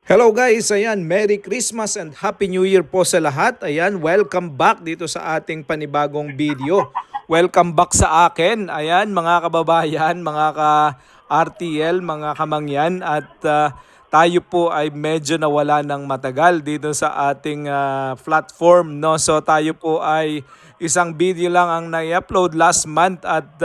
Hello guys, ayan, Merry Christmas and Happy New Year po sa lahat. Ayan, welcome back dito sa ating panibagong video. Welcome back sa akin. Ayan, mga kababayan, mga ka-RTL, mga kamangyan at tayo po ay medyo nawala ng matagal dito sa ating platform, no. So tayo po ay isang video lang ang na-upload last month at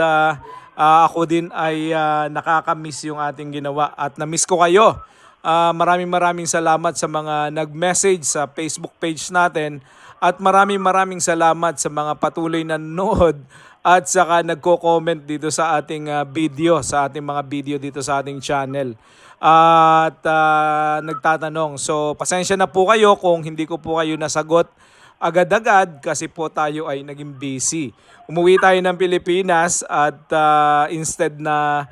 ako din ay nakaka-miss yung ating ginawa at na-miss ko kayo. Maraming salamat sa mga nag-message sa Facebook page natin at maraming salamat sa mga patuloy na nanonood at saka nagko-comment dito sa ating video, sa ating mga video dito sa ating channel. At nagtatanong. So pasensya na po kayo kung hindi ko po kayo nasagot agad-agad kasi po tayo ay naging busy. Umuwi tayo ng Pilipinas at instead na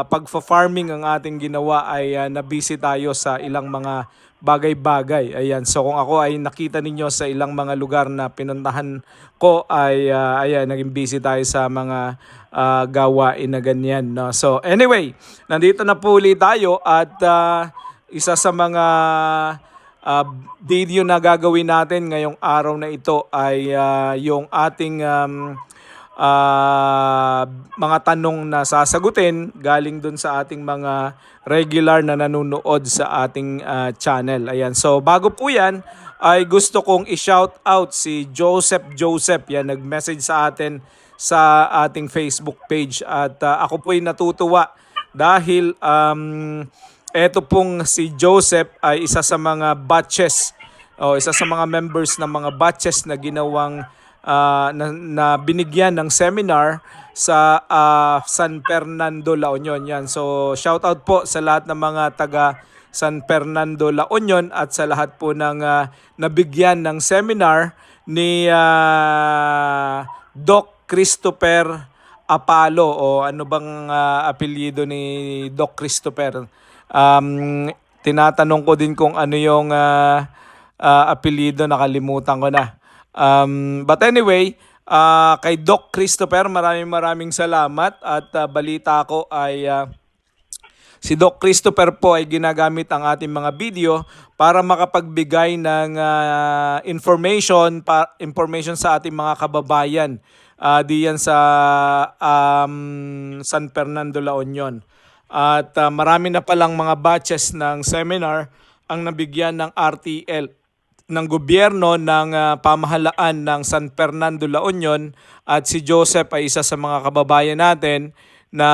pagfa-farming ang ating ginawa ay na-busy tayo sa ilang mga bagay-bagay. Ayan. So kung ako ay nakita ninyo sa ilang mga lugar na pinuntahan ko ay ayan, naging busy tayo sa mga gawain na ganyan. No? So anyway, nandito na po ulit tayo at isa sa mga video na gagawin natin ngayong araw na ito ay yung ating mga tanong na sasagutin galing dun sa ating mga regular na nanonood sa ating channel. Ayan. So bago po yan, ay gusto kong i-shout out si Joseph. Yan, nag-message sa atin sa ating Facebook page. At ako po ay natutuwa dahil eto pong si Joseph ay isa sa mga batches o isa sa mga members ng mga batches na ginawang na binigyan ng seminar sa San Fernando, La Union. Yan. So shout out po sa lahat ng mga taga San Fernando, La Union at sa lahat po ng nabigyan ng seminar ni Doc Christopher Apalo o ano bang apelyido ni Doc Christopher. Tinatanong ko din kung ano yung apelyido, nakalimutan ko na. But anyway, kay Doc Christopher, maraming salamat at balita ko ay si Doc Christopher po ay ginagamit ang ating mga video para makapagbigay ng information sa ating mga kababayan diyan sa San Fernando, La Union. At marami na palang mga batches ng seminar ang nabigyan ng RTL ng gobyerno ng pamahalaan ng San Fernando, La Union at si Joseph ay isa sa mga kababayan natin na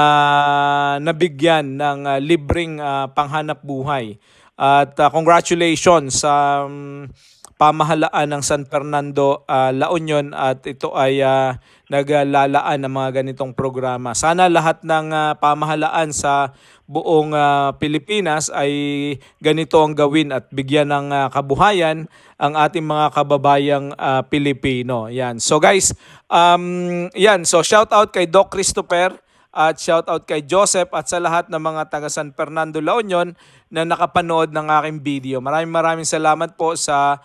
nabigyan ng libreng panghanap buhay. At congratulations sa pamahalaan ng San Fernando, La Union at ito ay naglalaan ng mga ganitong programa. Sana lahat ng pamahalaan sa buong Pilipinas ay ganito ang gawin at bigyan ng kabuhayan ang ating mga kababayang Pilipino. Yan. So guys, yan. So shout out kay Doc Christopher at shout out kay Joseph at sa lahat ng mga taga San Fernando, La Union na nakapanood ng aking video. Maraming salamat po sa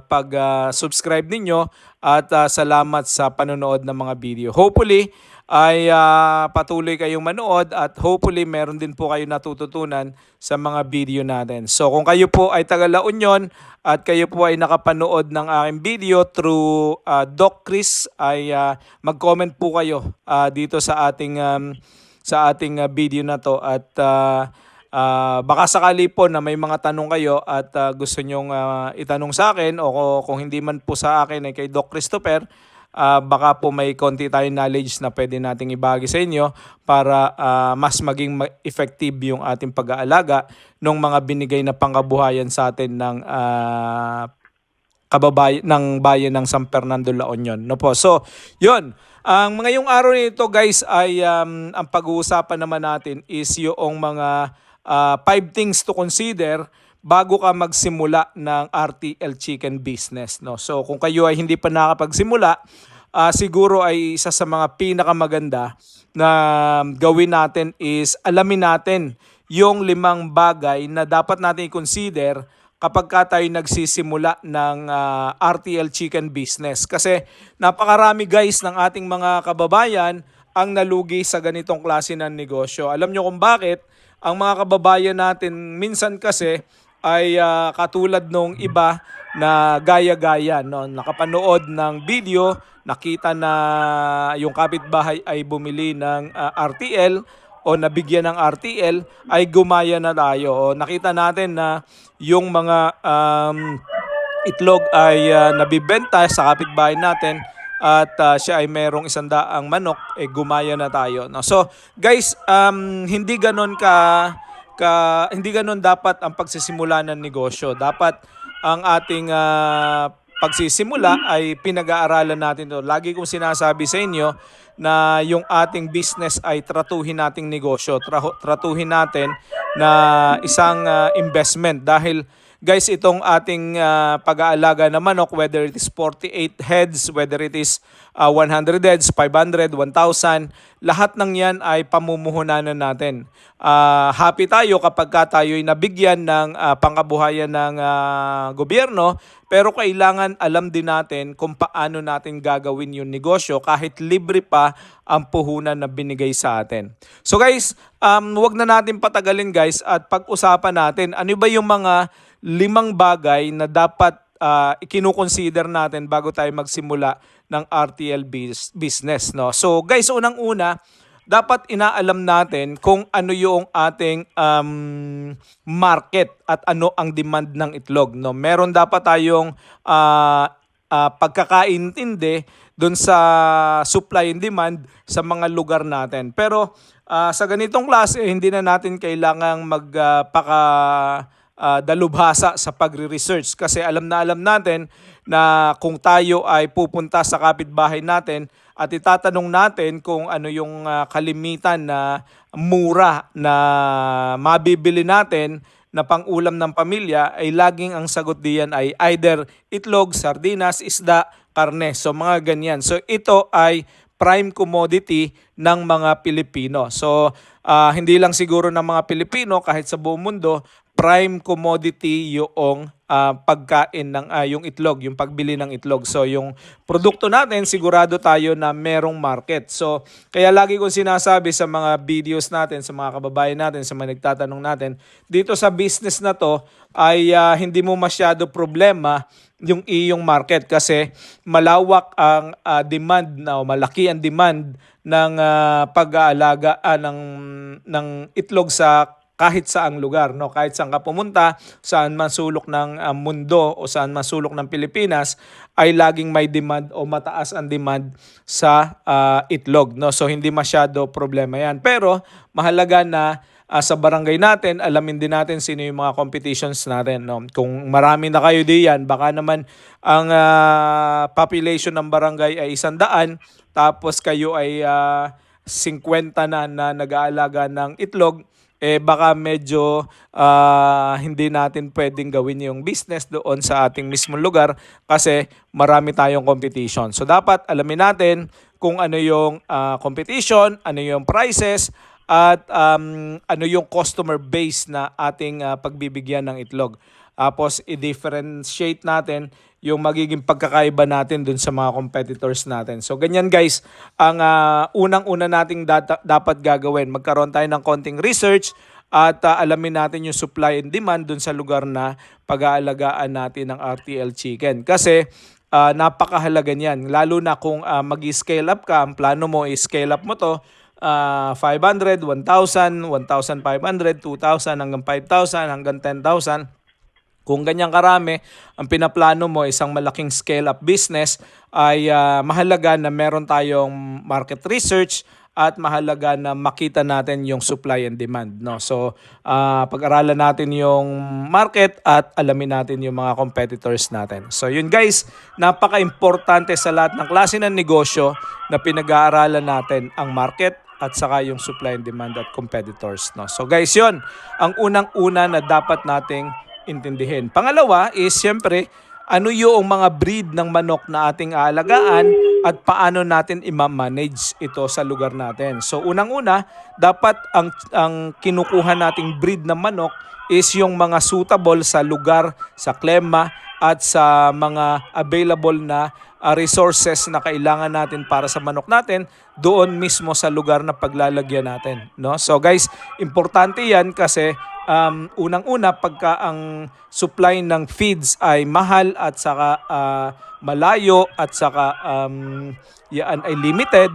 pag-subscribe ninyo at salamat sa panonood ng mga video. Hopefully ay patuloy kayong manood at hopefully meron din po kayo natututunan sa mga video natin. So kung kayo po ay taga La Union at kayo po ay nakapanood ng aking video through Doc Chris ay mag-comment po kayo dito sa ating video na to at baka sakali po na may mga tanong kayo at gusto nyong itanong sa akin o kung hindi man po sa akin ay kay Doc Christopher, baka po may konti tayong knowledge na pwede nating ibahagi sa inyo para mas maging effective yung ating pag-aalaga ng mga binigay na pangkabuhayan sa atin ng kababayan ng bayan ng San Fernando, La Union. No po. So, 'yun. Ang ngayong araw nito guys ay ang pag-uusapan naman natin is yung mga 5 things to consider bago ka magsimula ng RTL Chicken Business. No? So kung kayo ay hindi pa nakapagsimula, siguro ay isa sa mga pinakamaganda na gawin natin is alamin natin yung 5 bagay na dapat natin i-consider kapag ka tayo nagsisimula ng RTL Chicken Business. Kasi napakarami guys ng ating mga kababayan ang nalugi sa ganitong klase ng negosyo. Alam nyo kung bakit? ang mga kababayan natin minsan kasi ay katulad nung iba na gaya-gaya, no? Nakapanood ng video, nakita na yung kapitbahay ay bumili ng RTL o nabigyan ng RTL, ay gumaya na tayo. O nakita natin na yung mga itlog ay nabibenta sa kapitbahay natin at siya ay merong 100 manok, gumaya na tayo. No? So guys, hindi ganon dapat ang pagsisimula ng negosyo. Dapat ang ating pagsisimula ay pinag-aaralan natin to. Lagi kong sinasabi sa inyo na yung ating business ay tratuhin nating negosyo. Tratuhin natin na isang investment dahil guys, itong ating pag-aalaga na manok, whether it is 48 heads, whether it is 100 heads, 500, 1,000, lahat ng yan ay pamumuhunanan natin. Happy tayo kapag tayo ay nabigyan ng pangkabuhayan ng gobyerno, pero kailangan alam din natin kung paano natin gagawin yung negosyo kahit libre pa ang puhunan na binigay sa atin. So guys, wag na natin patagalin guys at pag-usapan natin ano ba yung mga 5 bagay na dapat ikinukonsider natin bago tayo magsimula ng RTL business. No? So guys, unang-una, dapat inaalam natin kung ano yung ating market at ano ang demand ng itlog. No? Meron dapat tayong pagkakaintindi doon sa supply and demand sa mga lugar natin. Pero sa ganitong klase, hindi na natin kailangang dalubhasa sa pagre-research kasi alam natin na kung tayo ay pupunta sa kapitbahay natin at itatanong natin kung ano yung kalimitan na mura na mabibili natin na pang-ulam ng pamilya, ay laging ang sagot diyan ay either itlog, sardinas, isda, karne. So mga ganyan. So ito ay prime commodity ng mga Pilipino. So hindi lang siguro ng mga Pilipino, kahit sa buong mundo, prime commodity yung pagkain ng yung itlog, yung pagbili ng itlog. So yung produkto natin, sigurado tayo na merong market. So kaya lagi kong sinasabi sa mga videos natin, sa mga kababayan natin, sa mga nagtatanong natin, dito sa business na to ay hindi mo masyado problema yung iyong market kasi malawak ang demand na malaki ang demand ng pag-aalaga ng itlog sa kahit saang lugar, no? Kahit saan ka pumunta, saan man sulok ng mundo o saan man sulok ng Pilipinas, ay laging may demand o mataas ang demand sa itlog, no? So hindi masyado problema yan. Pero mahalaga na sa barangay natin, alamin din natin sino yung mga competitions natin, no? Kung marami na kayo diyan, baka naman ang population ng barangay ay 100, tapos kayo ay 50 na nag-aalaga ng itlog, baka medyo hindi natin pwedeng gawin yung business doon sa ating mismong lugar kasi marami tayong competition. So dapat alamin natin kung ano yung competition, ano yung prices, at ano yung customer base na ating pagbibigyan ng itlog. Tapos i-differentiate natin yung magiging pagkakaiba natin dun sa mga competitors natin. So ganyan guys, ang unang-una nating dapat gagawin. Magkaroon tayo ng konting research at alamin natin yung supply and demand dun sa lugar na pag-aalagaan natin ng RTL Chicken. Kasi napakahalaga niyan. Lalo na kung mag-scale up ka, ang plano mo i-scale up mo to 500, 1,000, 1,500, 2,000 hanggang 5,000 hanggang 10,000. Kung ganyan karami, ang pinaplano mo isang malaking scale-up business, ay mahalaga na meron tayong market research at mahalaga na makita natin yung supply and demand. No? So, pag-aralan natin yung market at alamin natin yung mga competitors natin. So, yun guys, napaka-importante sa lahat ng klase ng negosyo na pinag-aaralan natin ang market at saka yung supply and demand at competitors. No? So guys, yun ang unang-una na dapat nating intindihin. Pangalawa is siyempre, ano yung mga breed ng manok na ating aalagaan at paano natin i-manage ito sa lugar natin. So unang-una, dapat ang kinukuha nating breed ng manok is yung mga suitable sa lugar, sa klima at sa mga available na resources na kailangan natin para sa manok natin doon mismo sa lugar na paglalagyan natin, no? So guys, importante 'yan kasi unang-una pagka ang supply ng feeds ay mahal at saka malayo at saka yan ay limited,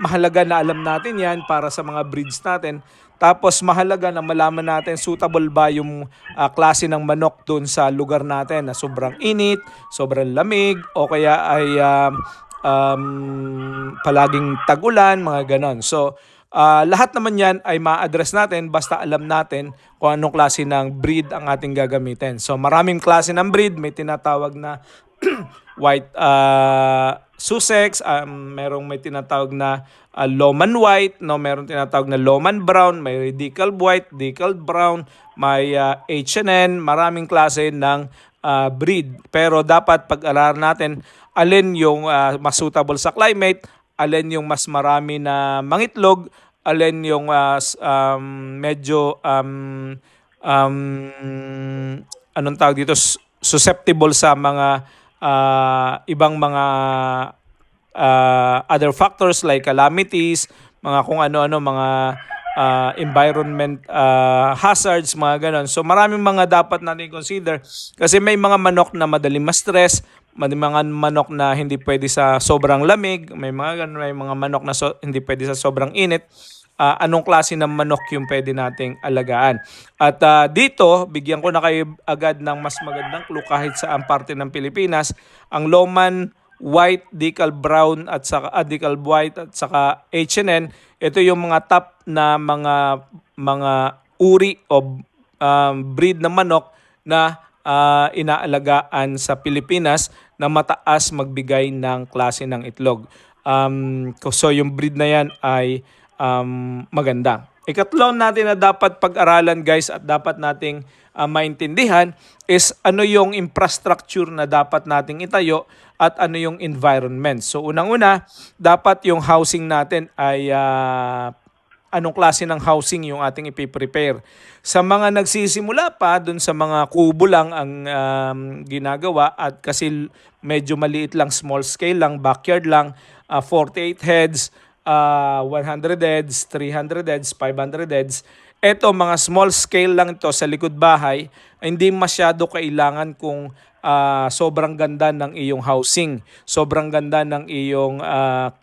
mahalaga na alam natin yan para sa mga breeds natin. Tapos mahalaga na malaman natin suitable ba yung klase ng manok doon sa lugar natin na sobrang init, sobrang lamig o kaya ay palaging tag-ulan, mga ganon. So lahat naman yan ay ma-address natin basta alam natin kung anong klase ng breed ang ating gagamitin. So maraming klase ng breed, may tinatawag na white Sussex, may tinatawag na Loman White, no, meron tinatawag na Loman Brown, may Decalb White, Decalb Brown, may H&N, maraming klase ng breed. Pero dapat pag-aralan natin alin yung mas suitable sa climate, alin yung mas marami na mangitlog, alin yung medyo anong tawag dito, susceptible sa mga ibang mga other factors like calamities, mga kung ano-ano, mga environment hazards, mga ganon. So maraming mga dapat natin consider kasi may mga manok na madaling ma-stress, may mga manok na hindi pwede sa sobrang lamig, may mga ganon, may mga manok na hindi pwede sa sobrang init. Anong klase ng manok yung pwede nating alagaan. At dito, bigyan ko na kayo agad ng mas magandang clue kahit sa ang parte ng Pilipinas. Ang Loman White, Decalb Brown at saka Decalb White at saka H&N, ito yung mga top na mga uri o breed ng manok na inaalagaan sa Pilipinas na mataas magbigay ng klase ng itlog. So yung breed na yan ay maganda. Ikatlo natin na dapat pag-aralan guys at dapat nating maintindihan is ano yung infrastructure na dapat nating itayo at ano yung environment. So unang-una, dapat yung housing natin ay anong klase ng housing yung ating ipiprepare. Sa mga nagsisimula pa, dun sa mga kubo lang ang ginagawa at kasi medyo maliit lang, small scale lang, backyard lang, 48 heads, 100 heads, 300 heads, 500 heads. Ito, mga small scale lang ito sa likod bahay, hindi masyado kailangan kung sobrang ganda ng iyong housing, sobrang ganda ng iyong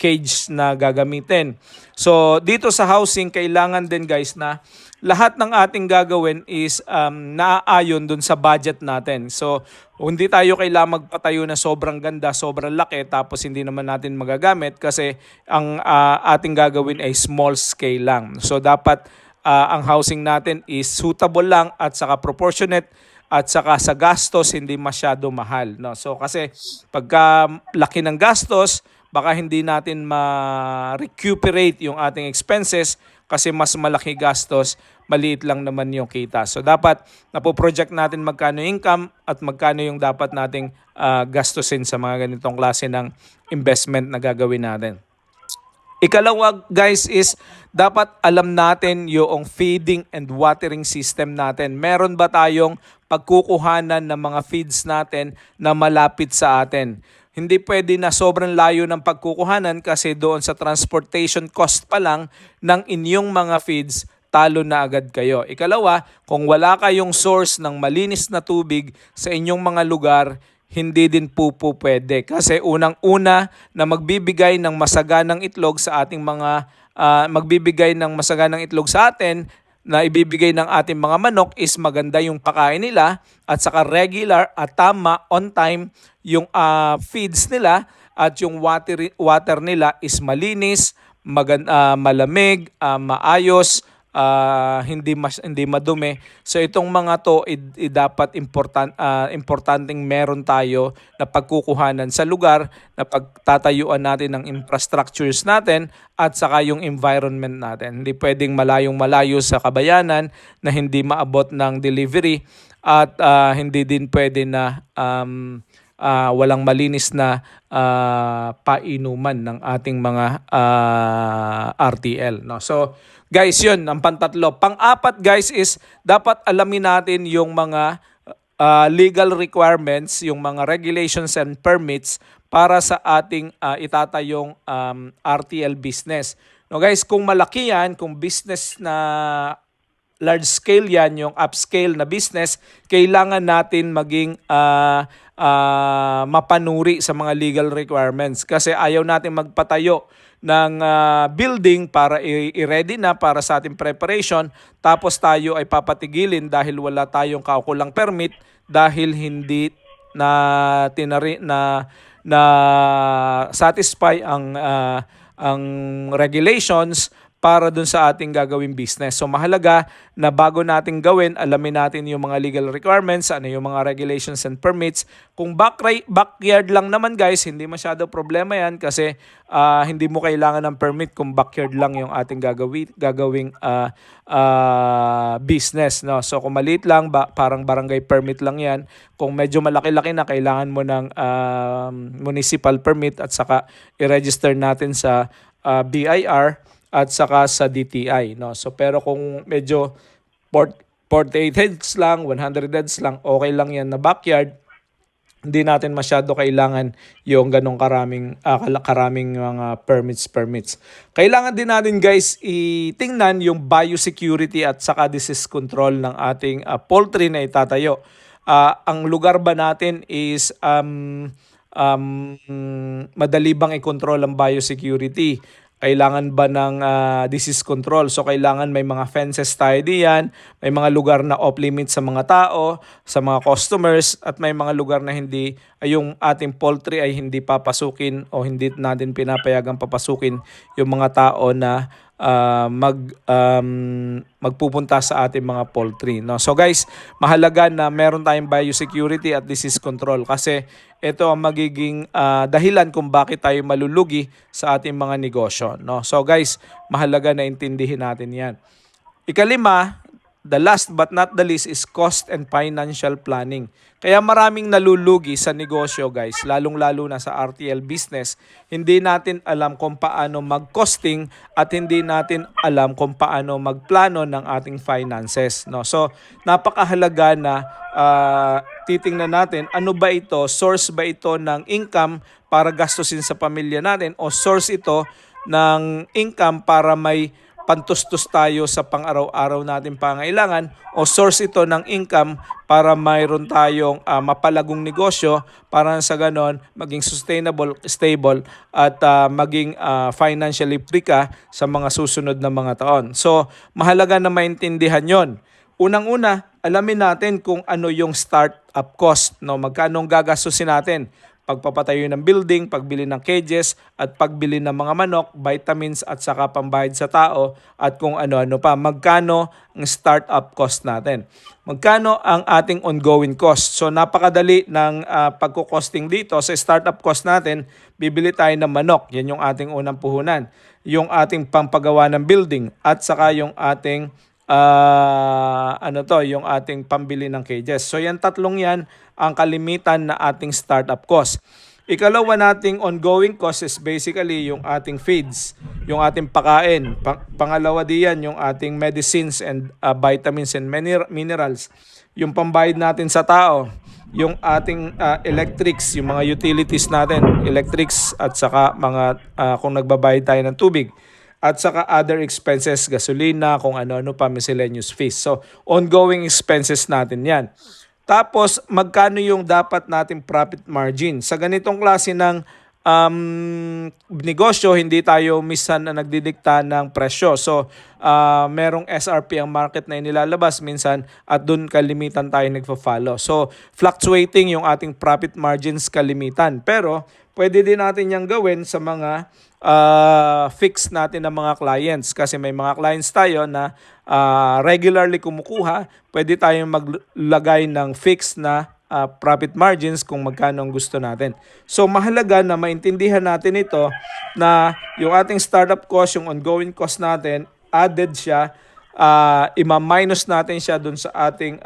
cage na gagamitin. So, dito sa housing, kailangan din guys na lahat ng ating gagawin is naaayon dun sa budget natin. So, hindi tayo kailangan magpatayo na sobrang ganda, sobrang laki, tapos hindi naman natin magagamit kasi ang ating gagawin ay small scale lang. So, dapat ang housing natin is suitable lang at saka proportionate at saka sa gastos hindi masyado mahal. No? So, kasi pagka laki ng gastos, baka hindi natin ma-recuperate yung ating expenses kasi mas malaki gastos, maliit lang naman yung kita. So dapat napoproject natin magkano income at magkano yung dapat nating gastusin sa mga ganitong klase ng investment na gagawin natin. Ikalawa guys is dapat alam natin yung feeding and watering system natin. Meron ba tayong pagkukuhanan ng mga feeds natin na malapit sa atin? Hindi pwede na sobrang layo ng pagkukuhanan kasi doon sa transportation cost pa lang ng inyong mga feeds, talo na agad kayo. Ikalawa, kung wala kayong source ng malinis na tubig sa inyong mga lugar, hindi din po pwede. Kasi unang-una na magbibigay ng masaganang itlog sa ating mga magbibigay ng masaganang itlog sa atin na ibibigay ng ating mga manok is maganda yung pakain nila at saka regular at tama on time yung feeds nila at yung water nila is malinis, malamig, maayos, hindi madumi. So itong mga to dapat importanteng meron tayo na pagkukuhanan sa lugar na pagtatayuan natin ng infrastructures natin at saka yung environment natin. Hindi pwedeng malayo sa kabayanan na hindi maabot ng delivery at hindi din pwede na walang malinis na painuman ng ating mga RTL. No? So guys, yun ang pantatlo. Pang-apat guys is dapat alamin natin yung mga legal requirements, yung mga regulations and permits para sa ating itatayong RTL business. No guys, kung malaki yan, kung business na large scale yan, yung upscale na business, kailangan natin maging mapanuri sa mga legal requirements. Kasi ayaw natin magpatayo ng building para i-ready na para sa ating preparation, tapos tayo ay papatigilin dahil wala tayong kaukulang permit, dahil hindi na tinari na satisfy ang regulations para dun sa ating gagawing business. So mahalaga na bago natin gawin, alamin natin yung mga legal requirements, ano yung mga regulations and permits. Kung backyard lang naman guys, hindi masyado problema yan kasi hindi mo kailangan ng permit kung backyard lang yung ating gagawing business. No? So kung maliit lang, parang barangay permit lang yan. Kung medyo malaki-laki na, kailangan mo ng municipal permit at saka i-register natin sa BIR at saka sa DTI, no. So pero kung medyo 48 heads lang, 100 heads lang, okay lang yan na backyard. Hindi natin masyado kailangan yung ganong karaming mga permits. Kailangan din natin guys itingnan yung biosecurity at saka disease control ng ating poultry na itatayo. Ang lugar ba natin is madali bang i-control ang biosecurity? Kailangan ba ng disease control? So kailangan may mga fences tayo diyan, may mga lugar na off limit sa mga tao, sa mga customers, at may mga lugar na hindi, yung ating poultry ay hindi papasukin o hindi natin pinapayagang papasukin yung mga tao na magpupunta sa ating mga poultry, no? So guys, mahalaga na meron tayong biosecurity at disease control kasi ito ang magiging dahilan kung bakit tayo malulugi sa ating mga negosyo, no? So guys, mahalaga na intindihin natin 'yan. Ikalima, the last but not the least is cost and financial planning. Kaya maraming nalulugi sa negosyo guys, lalong-lalo na sa RTL business. Hindi natin alam kung paano mag-costing at hindi natin alam kung paano magplano ng ating finances, no? So, napakahalaga na titingnan natin ano ba ito, source ba ito ng income para gastusin sa pamilya natin o source ito ng income para may pantustos tayo sa pang-araw-araw natin pangailangan o source ito ng income para mayroon tayong mapalagong negosyo para sa ganon maging sustainable, stable at maging financially free ka sa mga susunod na mga taon. So mahalaga na maintindihan yon. Unang-una, alamin natin kung ano yung start-up cost, no? Magkano ang gagastusin natin? Pagpapatayo ng building, pagbili ng cages, at pagbili ng mga manok, vitamins at saka pambayad sa tao at kung ano-ano pa. Magkano ang startup cost natin? Magkano ang ating ongoing cost? So napakadali ng pagkukosting dito. Sa startup cost natin, bibili tayo ng manok. Yan yung ating unang puhunan. Yung ating pampagawa ng building at saka yung ating yung ating pambili ng cages. So yan tatlong yan ang kalimitan na ating startup cost. Ikalawa nating ongoing cost is basically yung ating feeds, yung ating pakain. Pangalawa diyan yung ating medicines and vitamins and minerals. Yung pambayad natin sa tao, yung ating electrics, yung mga utilities natin, electrics at saka mga kung nagbabayad tayo ng tubig. At saka other expenses, gasolina, kung ano-ano pa, miscellaneous fees. So, ongoing expenses natin yan. Tapos, magkano yung dapat nating profit margin? Sa ganitong klase ng negosyo, hindi tayo minsan na nagdidikta ng presyo. So, merong SRP ang market na inilalabas minsan at dun kalimitan tayo nagfa-follow. So, fluctuating yung ating profit margins kalimitan. Pero, pwede din natin yung gawin sa mga fix natin ng mga clients kasi may mga clients tayo na regularly kumukuha, pwede tayong maglagay ng fix na profit margins kung magkano ang gusto natin. So mahalaga na maintindihan natin ito na yung ating startup cost, yung ongoing cost natin, added siya, ima-minus natin siya dun sa ating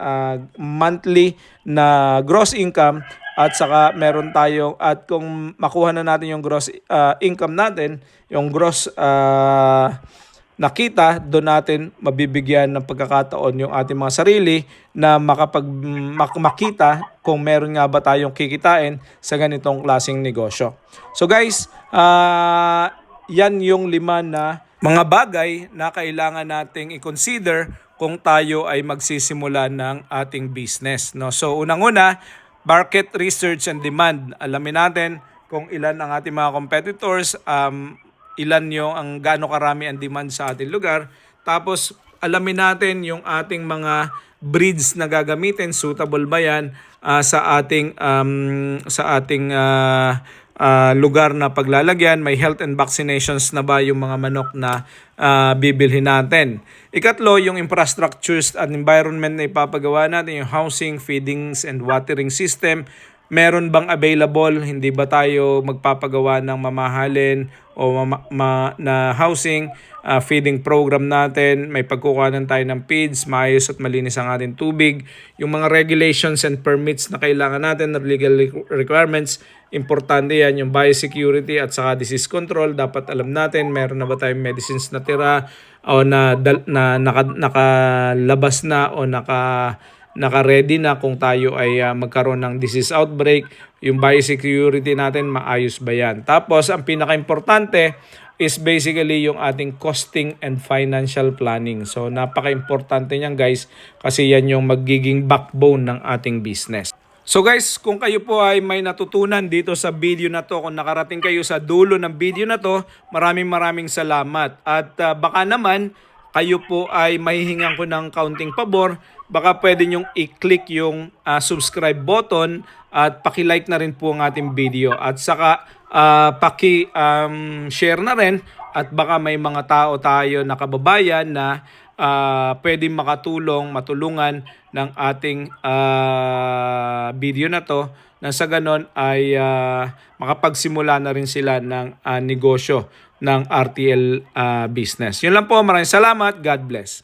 monthly na gross income. At saka meron tayong, at kung makuha na natin yung gross income natin, yung gross nakita, doon natin mabibigyan ng pagkakataon yung ating mga sarili na makita kung meron nga ba tayong kikitain sa ganitong klaseng negosyo. So guys, yan yung 5 na mga bagay na kailangan nating i-consider kung tayo ay magsisimula ng ating business. No? So unang-una, market research and demand. Alamin natin kung ilan ang ating mga competitors, ilan yung gaano karami ang demand sa ating lugar. Tapos alamin natin yung ating mga breeds na gagamitin, suitable ba yan sa ating lugar na paglalagyan, may health and vaccinations na ba yung mga manok na bibilhin natin. Ikatlo, yung infrastructures and environment na ipapagawa natin, yung housing, feedings and watering system. Meron bang available? Hindi ba tayo magpapagawa ng mamahalin o na housing, feeding program natin, may pagkukuhanan tayo ng feeds, maayos at malinis ang ating tubig. Yung mga regulations and permits na kailangan natin, legal requirements, importante yan, yung biosecurity at saka disease control. Dapat alam natin, meron na ba tayong medicines na tira o nakalabas na o naka-ready na kung tayo ay magkaroon ng disease outbreak. Yung biosecurity natin, maayos ba yan? Tapos, ang pinaka-importante is basically yung ating costing and financial planning. So, napaka-importante niyan guys kasi yan yung magiging backbone ng ating business. So guys, kung kayo po ay may natutunan dito sa video na to, kung nakarating kayo sa dulo ng video na to, maraming salamat. At baka naman, kayo po ay mahihingan ko ng kaunting pabor, baka pwede nyong i-click yung subscribe button at paki-like na rin po ang ating video. At saka paki-share na rin at baka may mga tao tayo na kababayan na pwedeng matulungan ng ating video na to na sa ganon ay makapagsimula na rin sila ng negosyo ng RTL business. Yun lang po, maraming salamat. God bless.